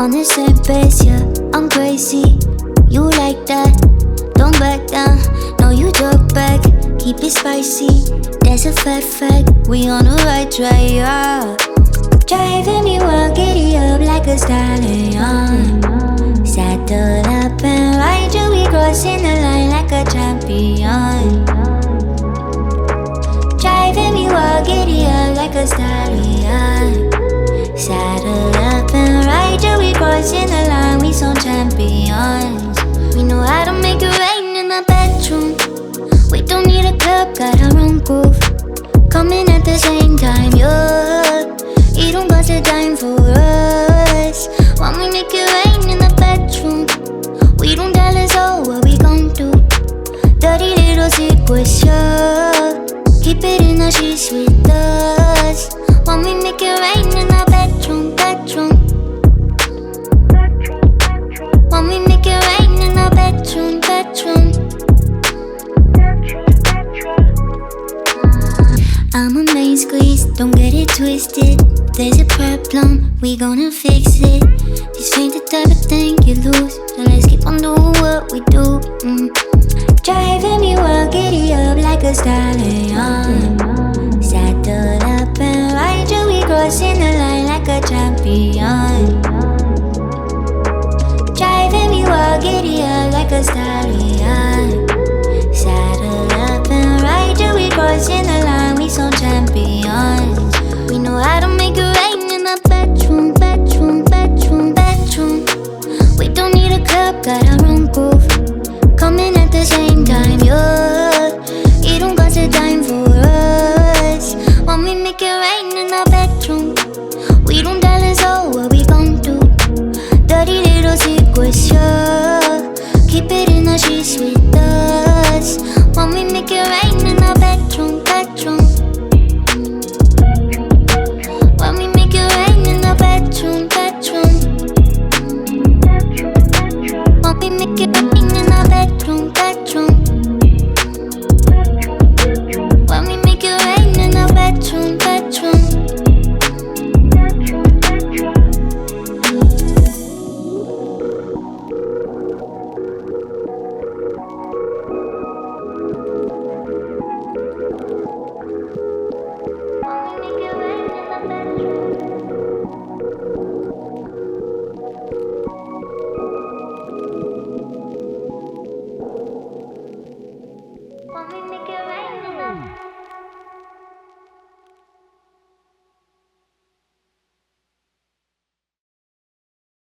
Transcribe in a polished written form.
On the same page, yeah, I'm crazy. You like that? Don't back down. No, you talk back. Keep it spicy. That's a fact. We on the right track, yeah. Driving me wild, giddy up like a stallion. Saddle up and ride you, we crossing the line like a champion. Driving me wild, giddy up like a stallion. Saddle up and ride you, we crossing the line, we some champions. We know how to make it rain in the bedroom. We don't need a club, got our own groove. Coming at the same time, yeah. You don't got a dime for us. When we make it rain in the bedroom, we don't tell us all what we gon' do. Dirty little secrets, yeah. Keep it in the sheets with us. When we make it rain in the bedroom. When we make it rain in the bedroom. I'm a main squeeze, don't get it twisted. There's a problem, we gonna fix it. This ain't the type of thing you lose, so let's keep on doing what we do. Driving me wild, giddy up like a stallion. Saddle up and ride you, we crossing the line like a champion.